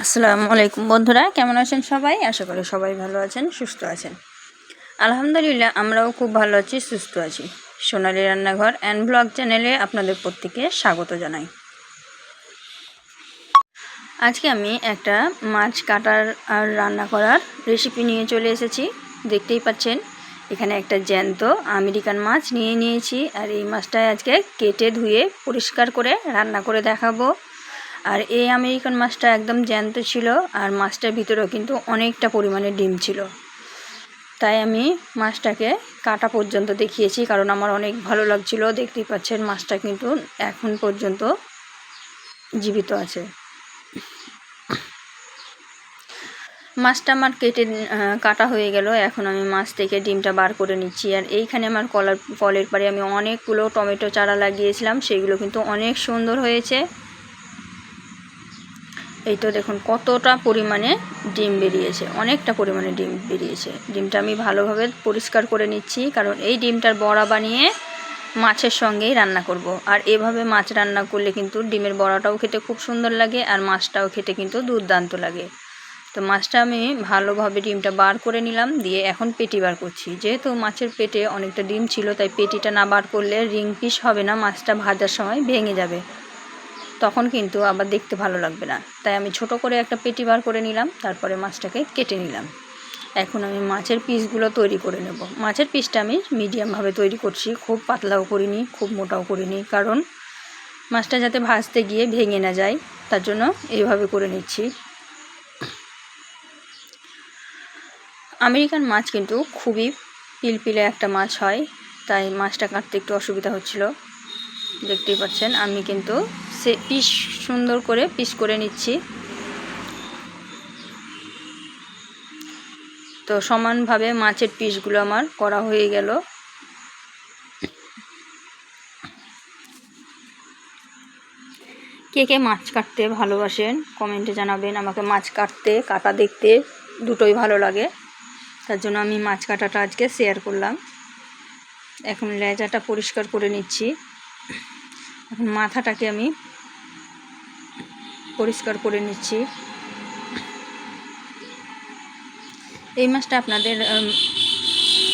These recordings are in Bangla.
আসসালামু আলাইকুম বন্ধুরা, কেমন আছেন সবাই? আশা করি সবাই ভালো আছেন, সুস্থ আছেন। আলহামদুলিল্লাহ, আমরাও খুব ভালো আছি, সুস্থ আছি। সোনালী রান্নাঘর অ্যান্ড ব্লগ চ্যানেলে আপনাদের প্রত্যেককে স্বাগত জানাই। আজকে আমি একটা মাছ কাটার আর রান্না করার রেসিপি নিয়ে চলে এসেছি। দেখতেই পাচ্ছেন এখানে একটা জ্যান্ত আমেরিকান মাছ নিয়ে নিয়েছি, আর এই মাছটাই আজকে কেটে ধুয়ে পরিষ্কার করে রান্না করে দেখাবো। আর এই আমেরিকান মাছটা একদম জ্যান্ত ছিল, আর মাছটার ভিতরেও কিন্তু অনেকটা পরিমাণে ডিম ছিল। তাই আমি মাছটাকে কাটা পর্যন্ত দেখিয়েছি, কারণ আমার অনেক ভালো লাগছিল। দেখতেই পাচ্ছেন মাছটা কিন্তু এখন পর্যন্ত জীবিত আছে। মাছটা আমার কাটা হয়ে গেল। এখন আমি মাছ থেকে ডিমটা বার করে নিচ্ছি। আর এইখানে আমার কলের পাড়ে আমি অনেকগুলো টমেটো চারা লাগিয়েছিলাম, সেগুলো কিন্তু অনেক সুন্দর হয়েছে। এই তো দেখুন কতটা পরিমাণে ডিম বেরিয়েছে, অনেকটা পরিমাণে ডিম বেরিয়েছে। ডিমটা আমি ভালোভাবে পরিষ্কার করে নিচ্ছি, কারণ এই ডিমটার বড়া বানিয়ে মাছের সঙ্গেই রান্না করব। আর এভাবে মাছ রান্না করলে কিন্তু ডিমের বড়াটাও খেতে খুব সুন্দর লাগে, আর মাছটাও খেতে কিন্তু দুর্দান্ত লাগে। তো মাছটা আমি ভালোভাবে ডিমটা বার করে নিলাম, দিয়ে এখন পেটি বার করছি। যেহেতু মাছের পেটে অনেকটা ডিম ছিল, তাই পেটিটা না বার করলে রিং পিস হবে না, মাছটা ভাজার সময় ভেঙে যাবে, তখন কিন্তু আবার দেখতে ভালো লাগবে না। তাই আমি ছোট করে একটা পেটি বার করে নিলাম, তারপরে মাছটাকে কেটে নিলাম। এখন আমি মাছের পিসগুলো তৈরি করে নেব। মাছের পিসটা আমি মিডিয়ামভাবে তৈরি করছি, খুব পাতলাও করিনি, খুব মোটাও করিনি, কারণ মাছটা যাতে ভাজতে গিয়ে ভেঙে না যায়, তার জন্য এইভাবে করে নিচ্ছি। আমেরিকান মাছ কিন্তু খুবই পিলপিলে একটা মাছ হয়, তাই মাছটা কাটতে একটু অসুবিধা হচ্ছিল। দেখতেই পাচ্ছেন আমি কিন্তু পিস সুন্দর করে পিস করে নিচ্ছি। তো সমানভাবে মাছের পিসগুলো আমার করা হয়ে গেল। কে কে মাছ কাটতে ভালোবাসেন কমেন্টে জানাবেন। আমাকে মাছ কাটা দেখতে দুটোই ভালো লাগে, তার জন্য আমি মাছ কাটাটা আজকে শেয়ার করলাম। এখন লেজাটা পরিষ্কার করে নিচ্ছি। এখন মাথাটাকে আমি পরিষ্কার করে নিচ্ছি। এই মাছটা আপনাদের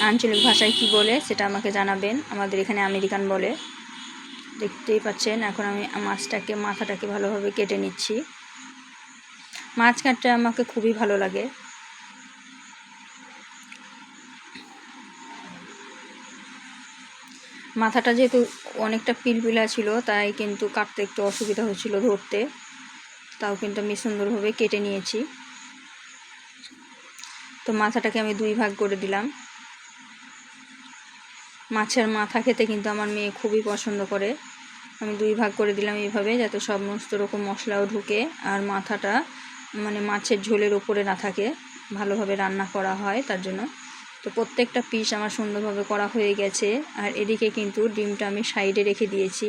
আঞ্চলিক ভাষায় কি বলে সেটা আমাকে জানাবেন। আমাদের এখানে আমেরিকান বলে। দেখতেই পাচ্ছেন এখন আমি মাথাটাকে ভালোভাবে কেটে নিচ্ছি। মাছ কাটতে আমাকে খুবই ভালো লাগে। মাথাটা যেহেতু অনেকটা পিলপিলা ছিল, তাই কিন্তু কাটতে একটু অসুবিধা হচ্ছিল ধরতে, তাও কিন্তু আমি সুন্দরভাবে কেটে নিয়েছি। তো মাথাটাকে আমি দুই ভাগ করে দিলাম। মাছের মাথা খেতে কিন্তু আমার মেয়ে খুবই পছন্দ করে। আমি দুই ভাগ করে দিলাম এইভাবে, যাতে সমস্ত রকম মশলাও ঢুকে আর মাথাটা মানে মাছের ঝোলের ওপরে না থাকে, ভালোভাবে রান্না করা হয় তার জন্য। তো প্রত্যেকটা পিস আমার সুন্দরভাবে করা হয়ে গেছে। আর এদিকে কিন্তু ডিমটা আমি সাইডে রেখে দিয়েছি।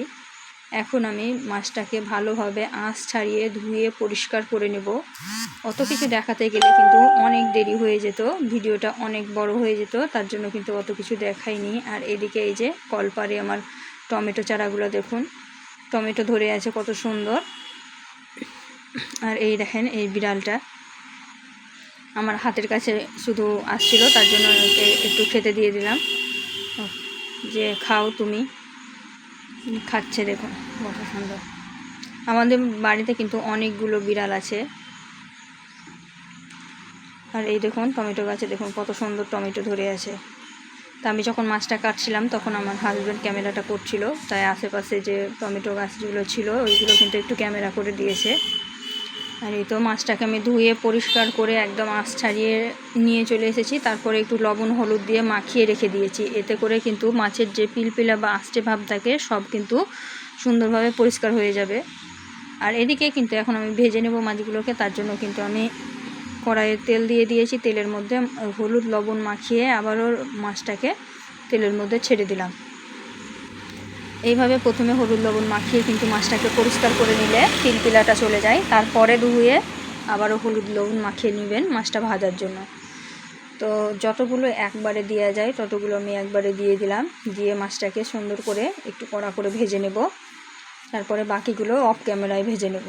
এখন আমি মাছটাকে ভালোভাবে আঁশ ছাড়িয়ে ধুয়ে পরিষ্কার করে নেব। অত কিছু দেখাতে গেলে কিন্তু অনেক দেরি হয়ে যেত, ভিডিওটা অনেক বড় হয়ে যেত, তার জন্য কিন্তু অত কিছু দেখাইনি। আর এদিকে এই যে কলপারে আমার টমেটো চারাগুলো দেখুন, টমেটো ধরে আছে কত সুন্দর। আর এই দেখেন এই বিড়ালটা আমার হাতের কাছে শুধু আসছিল, তার জন্য ওকে একটু খেতে দিয়ে দিলাম, যে খাও তুমি। খাচ্ছে দেখুন কত সুন্দর। আমাদের বাড়িতে কিন্তু অনেকগুলো বিড়াল আছে। আর এই দেখুন টমেটো গাছে দেখুন কত সুন্দর টমেটো ধরে আছে। তা আমি যখন মাছটা কাটছিলাম তখন আমার হাজব্যান্ড ক্যামেরাটা করছিল, তাই আশেপাশে যে টমেটো গাছগুলো ছিল ওইগুলো কিন্তু একটু ক্যামেরা করে দিয়েছে। আর এই তো মাছটাকে আমি ধুয়ে পরিষ্কার করে একদম আঁশ ছাড়িয়ে নিয়ে চলে এসেছি। তারপরে একটু লবণ হলুদ দিয়ে মাখিয়ে রেখে দিয়েছি, এতে করে কিন্তু মাছের যে পিলপিলা বা আঁশটে ভাব থাকে সব কিন্তু সুন্দরভাবে পরিষ্কার হয়ে যাবে। আর এদিকে কিন্তু এখন আমি ভেজে নেব মাছগুলোকে, তার জন্য কিন্তু আমি কড়াইয়ে তেল দিয়ে দিয়েছি। তেলের মধ্যে হলুদ লবণ মাখিয়ে আবারও মাছটাকে তেলের মধ্যে ছেড়ে দিলাম। এইভাবে প্রথমে হলুদ লবণ মাখিয়ে কিন্তু মাছটাকে পরিষ্কার করে নিলে পিলপিলাটা চলে যায়, তারপরে ধুয়ে আবারও হলুদ লবণ মাখিয়ে নেবেন মাছটা ভাজার জন্য। তো যতগুলো একবারে দেওয়া যায় ততগুলো আমি একবারে দিয়ে দিলাম, দিয়ে মাছটাকে সুন্দর করে একটু কড়া করে ভেজে নেব। তারপরে বাকিগুলো অফ ক্যামেরায় ভেজে নেব।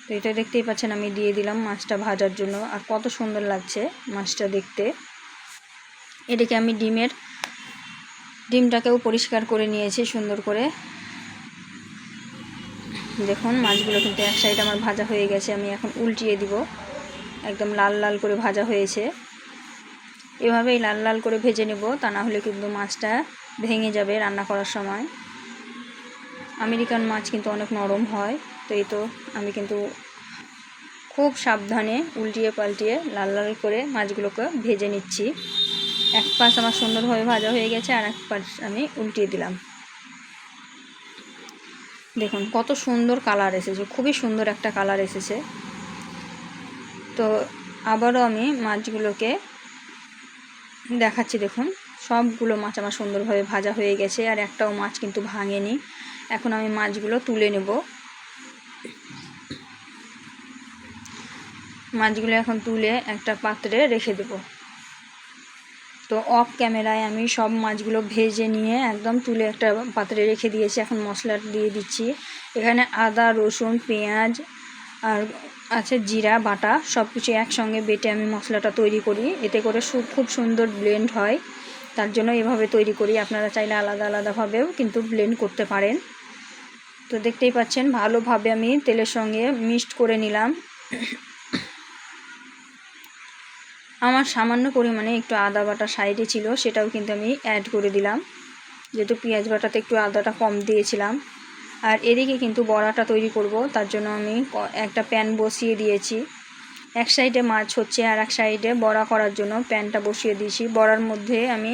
তো এটা দেখতেই পাচ্ছেন আমি দিয়ে দিলাম মাছটা ভাজার জন্য। আর কত সুন্দর লাগছে মাছটা দেখতে। এদিকে আমি ডিমটাকেও পরিষ্কার করে নিয়েছি সুন্দর করে। দেখুন মাছগুলো কিন্তু এক সাইড আমার ভাজা হয়ে গেছে, আমি এখন উল্টিয়ে দিব। একদম লাল লাল করে ভাজা হয়েছে। এভাবেই লাল লাল করে ভেজে নেব, তা না হলে কিন্তু মাছটা ভেঙে যাবে রান্না করার সময়। আমেরিকান মাছ কিন্তু অনেক নরম হয়, তো এই তো আমি কিন্তু খুব সাবধানে উল্টিয়ে পাল্টিয়ে লাল লাল করে মাছগুলোকে ভেজে নিচ্ছি। এক পাশ আমার সুন্দরভাবে ভাজা হয়ে গেছে, আর এক পাশ আমি উল্টিয়ে দিলাম। দেখুন কত সুন্দর কালার এসেছে, খুবই সুন্দর একটা কালার এসেছে। তো আবারও আমি মাছগুলোকে দেখাচ্ছি। দেখুন সবগুলো মাছ আমার সুন্দরভাবে ভাজা হয়ে গেছে, আর একটাও মাছ কিন্তু ভাঙেনি। এখন আমি মাছগুলো তুলে নেব। মাছগুলো এখন তুলে একটা পাত্রে রেখে দেব। তো অফ ক্যামেরায় আমি সব মাছগুলো ভেজে নিয়ে একদম তুলে একটা পাত্রে রেখে দিয়েছি। এখন মশলা দিয়ে দিচ্ছি। এখানে আদা, রসুন, পেঁয়াজ আর আছে জিরা বাটা, সব কিছু একসঙ্গে বেটে আমি মশলাটা তৈরি করি। এতে করে খুব সুন্দর ব্লেন্ড হয়, তার জন্য এভাবে তৈরি করি। আপনারা চাইলে আলাদা আলাদাভাবেও কিন্তু ব্লেন্ড করতে পারেন। তো দেখতেই পাচ্ছেন ভালোভাবে আমি তেলের সঙ্গে মিক্সড করে নিলাম। আমার সামান্য পরিমাণে একটু আদা বাটা সাইডে ছিল, সেটাও কিন্তু আমি অ্যাড করে দিলাম, যেহেতু পেঁয়াজ বাটাতে একটু আদাটা কম দিয়েছিলাম। আর এদিকে কিন্তু বড়াটা তৈরি করব, তার জন্য আমি একটা প্যান বসিয়ে দিয়েছি। এক সাইডে মাছ হচ্ছে আর এক সাইডে বড়া করার জন্য প্যানটা বসিয়ে দিয়েছি। বড়ার মধ্যে আমি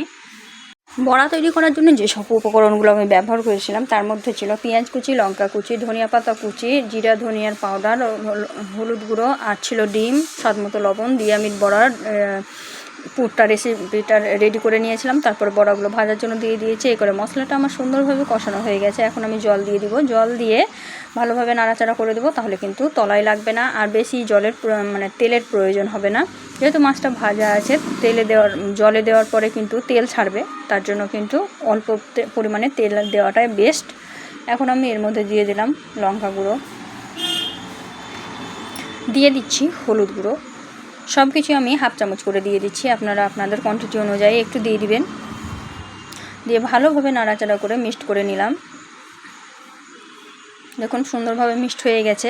বড়া তৈরি করার জন্য যেসব উপকরণগুলো আমি ব্যবহার করেছিলাম তার মধ্যে ছিল পেঁয়াজ কুচি, লঙ্কা কুচি, ধনিয়া পাতা কুচি, জিরা ধনিয়ার পাউডার, হলুদ গুঁড়ো, আর ছিল ডিম, স্বাদমতো লবণ দিয়ে আমি বড়ার পুরটা রেসিপিটা রেডি করে নিয়েছিলাম। তারপর বড়াগুলো ভাজার জন্য দিয়ে দিয়েছি। এই করে মশলাটা আমার সুন্দরভাবে কষানো হয়ে গেছে। এখন আমি জল দিয়ে দিব। জল দিয়ে ভালোভাবে নাড়াচাড়া করে দেবো, তাহলে কিন্তু তলায় লাগবে না, আর বেশি তেলের প্রয়োজন হবে না। যেহেতু মাছটা ভাজা আছে, জলে দেওয়ার পরে কিন্তু তেল ছাড়বে, তার জন্য কিন্তু অল্প পরিমাণে তেল দেওয়াটাই বেস্ট। এখন আমি এর মধ্যে দিয়ে দিলাম লঙ্কা গুঁড়ো, দিয়ে দিচ্ছি হলুদ গুঁড়ো। সব কিছু আমি হাফ চামচ করে দিয়ে দিচ্ছি, আপনারা আপনাদের কোয়ান্টিটি অনুযায়ী একটু দিয়ে দিবেন। দিয়ে ভালোভাবে নাড়াচাড়া করে মিক্সড করে নিলাম। দেখুন সুন্দরভাবে মিক্সড হয়ে গেছে।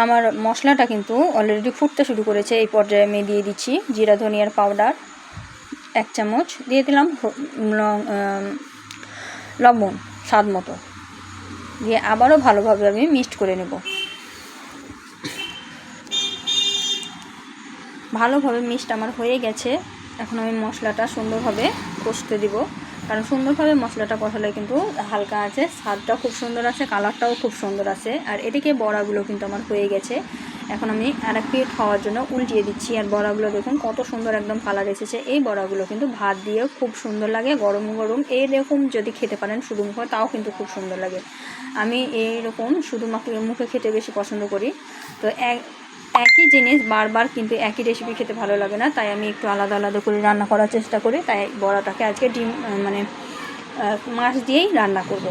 আমার মশলাটা কিন্তু অলরেডি ফুটতে শুরু করেছে। এই পর্যায়ে আমি দিয়ে দিচ্ছি জিরা ধনিয়ার পাউডার 1 চামচ, দিয়ে দিলাম লবণ স্বাদ মতো, দিয়ে আবারও ভালোভাবে আমি মিক্সড করে নেব। ভালোভাবে মিক্সড আমার হয়ে গেছে। এখন আমি মশলাটা সুন্দরভাবে কষতে দিব, কারণ সুন্দরভাবে মশলাটা কষালে কিন্তু হালকা আছে, স্বাদটাও খুব সুন্দর আছে, কালারটাও খুব সুন্দর আছে। আর এদিকে বড়াগুলো কিন্তু আমার হয়ে গেছে। এখন আমি আরেক পিঠ হওয়ার জন্য উল্টিয়ে দিচ্ছি। আর বড়াগুলো দেখুন কত সুন্দর একদম কালার এসেছে। এই বড়াগুলো কিন্তু ভাত দিয়েও খুব সুন্দর লাগে, গরম গরম এইরকম যদি খেতে পারেন শুধু মুখে, তাও কিন্তু খুব সুন্দর লাগে। আমি এইরকম শুধু মুখে খেতে বেশি পছন্দ করি। তো একই জিনিস বারবার কিন্তু একই রেসিপি খেতে ভালো লাগে না, তাই আমি একটু আলাদা আলাদা করে রান্না করার চেষ্টা করি। তাই বড়াটাকে আজকে মাছ দিয়েই রান্না করব।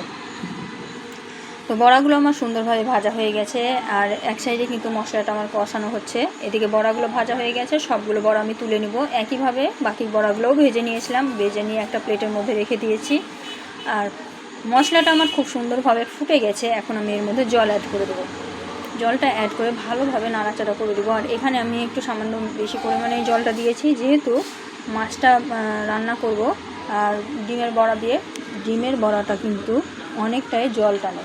তো বড়াগুলো আমার সুন্দরভাবে ভাজা হয়ে গেছে, আর এক সাইডে কিন্তু মশলাটা আমার কষানো হচ্ছে। এদিকে বড়াগুলো ভাজা হয়ে গেছে, সবগুলো বড়া আমি তুলে নেব। একইভাবে বাকি বড়াগুলোও ভেজে নিয়েছিলাম, ভেজে নিয়ে একটা প্লেটের মধ্যে রেখে দিয়েছি। আর মশলাটা আমার খুব সুন্দরভাবে ফুটে গেছে। এখন আমি এর মধ্যে জল অ্যাড করে দেবো। জলটা অ্যাড করে ভালোভাবে নাড়াচাড়া করে দেবো। আর এখানে আমি একটু সামান্য বেশি পরিমাণে জলটা দিয়েছি, যেহেতু মাছটা রান্না করব আর ডিমের বড়া দিয়ে। ডিমের বড়াটা কিন্তু অনেকটাই জল টানে,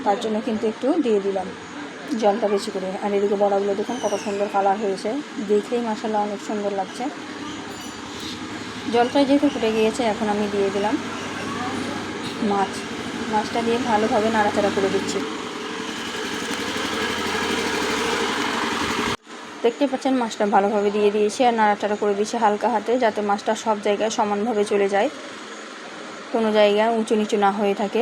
তার জন্য কিন্তু একটু দিয়ে দিলাম জলটা বেশি করে। আর এদিকে বড়াগুলো দেখুন কত সুন্দর কালার হয়েছে, দেখলেই মাশাআল্লাহ অনেক সুন্দর লাগছে। জলটা যেহেতু ফুটে গিয়েছে, এখন আমি দিয়ে দিলাম মাছটা দিয়ে ভালোভাবে নাড়াচাড়া করে দিচ্ছি। দেখতে পাচ্ছেন মাছটা ভালোভাবে দিয়ে দিয়েছি আর নাড়াচাড়া করে দিয়েছি হালকা হাতে, যাতে মাছটা সব জায়গায় সমানভাবে চলে যায়, কোনো জায়গায় উঁচু নিচু না হয়ে থাকে।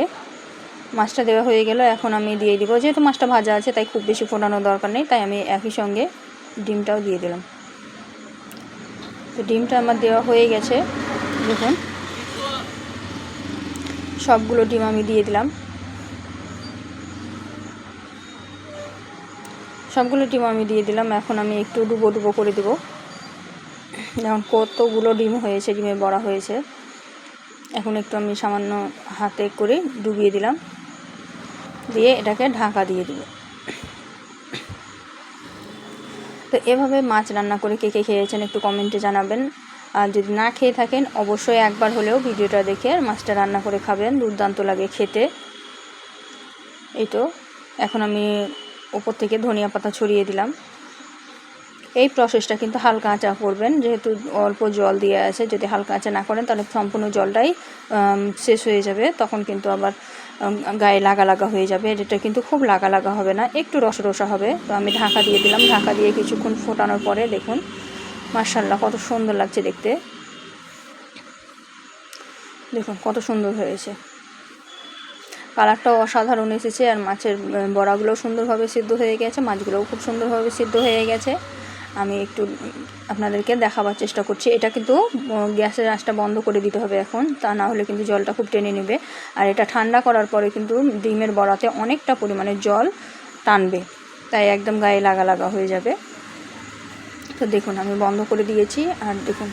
মাছটা দেওয়া হয়ে গেল। এখন আমি দিয়ে দিব, যেহেতু মাছটা ভাজা আছে তাই খুব বেশি ফোটানোর দরকার নেই, তাই আমি একই সঙ্গে ডিমটাও দিয়ে দিলাম। তো ডিমটা আমার দেওয়া হয়ে গেছে। দেখুন সবগুলো ডিম আমি দিয়ে দিলাম। সবগুলো ডিম আমি দিয়ে দিলাম। এখন আমি একটু ডুবো ডুবো করে দেবো। যেমন কতগুলো ডিম হয়েছে, ডিমের বড়া হয়েছে। এখন একটু আমি সামান্য হাতে করে ডুবিয়ে দিলাম, দিয়ে এটাকে ঢাকা দিয়ে দেবো। তো এভাবে মাছ রান্না করে কে কে খেয়েছেন একটু কমেন্টে জানাবেন। আর যদি না খেয়ে থাকেন অবশ্যই একবার হলেও ভিডিওটা দেখে মাছটা রান্না করে খাবেন, দুর্দান্ত লাগে খেতে। এই তো এখন আমি উপর থেকে ধনিয়া পাতা ছড়িয়ে দিলাম। এই প্রসেসটা কিন্তু হালকা আঁচা করবেন, যেহেতু অল্প জল দিয়ে আছে। যদি হালকা আঁচা না করেন তাহলে সম্পূর্ণ জলটাই শেষ হয়ে যাবে, তখন কিন্তু আবার গায়ে লাগা লাগা হয়ে যাবে। এটা কিন্তু খুব লাগা লাগা হবে না, একটু রসা রসা হবে। তো আমি ঢাকা দিয়ে দিলাম। ঢাকা দিয়ে কিছুক্ষণ ফোটানোর পরে দেখুন মাশাআল্লাহ কত সুন্দর লাগছে দেখতে। দেখুন কত সুন্দর হয়েছে, কালারটাও অসাধারণ এসেছে। আর মাছের বড়াগুলোও সুন্দরভাবে সিদ্ধ হয়ে গেছে, মাছগুলোও খুব সুন্দরভাবে সিদ্ধ হয়ে গেছে। আমি একটু আপনাদেরকে দেখাবার চেষ্টা করছি। এটা কিন্তু গ্যাসের আঁচটা বন্ধ করে দিতে হবে এখন, তা না হলে কিন্তু জলটা খুব টেনে নেবে। আর এটা ঠান্ডা করার পরে কিন্তু ডিমের বড়াতে অনেকটা পরিমাণে জল টানবে, তাই একদম গায়ে লাগা লাগা হয়ে যাবে। তো দেখুন আমি বন্ধ করে দিয়েছি, আর দেখুন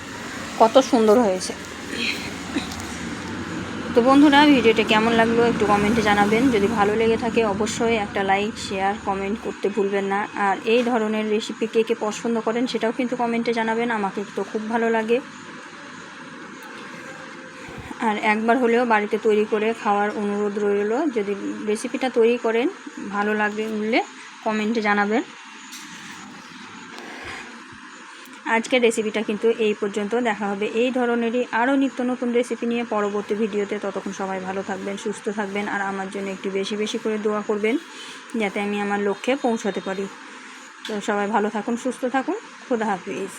কত সুন্দর হয়েছে। তো বন্ধুরা ভিডিওটা কেমন লাগলো একটু কমেন্টে জানাবেন। যদি ভালো লেগে থাকে অবশ্যই একটা লাইক শেয়ার কমেন্ট করতে ভুলবেন না। আর এই ধরনের রেসিপি কে কে পছন্দ করেন সেটাও কিন্তু কমেন্টে জানাবেন, আমাকে তো খুব ভালো লাগে। আর একবার হলেও বাড়িতে তৈরি করে খাওয়ার অনুরোধ রইল। যদি রেসিপিটা তৈরি করেন ভালো লাগলে কমেন্টে জানাবেন। আজকের রেসিপিটা কিন্তু এই পর্যন্ত। দেখা হবে এই ধরনেরই আরও নিত্য নতুন রেসিপি নিয়ে পরবর্তী ভিডিওতে। ততক্ষণ সবাই ভালো থাকবেন, সুস্থ থাকবেন, আর আমার জন্য একটু বেশি বেশি করে দোয়া করবেন যাতে আমি আমার লক্ষ্যে পৌঁছাতে পারি। তো সবাই ভালো থাকুন, সুস্থ থাকুন, খোদা হাফেজ।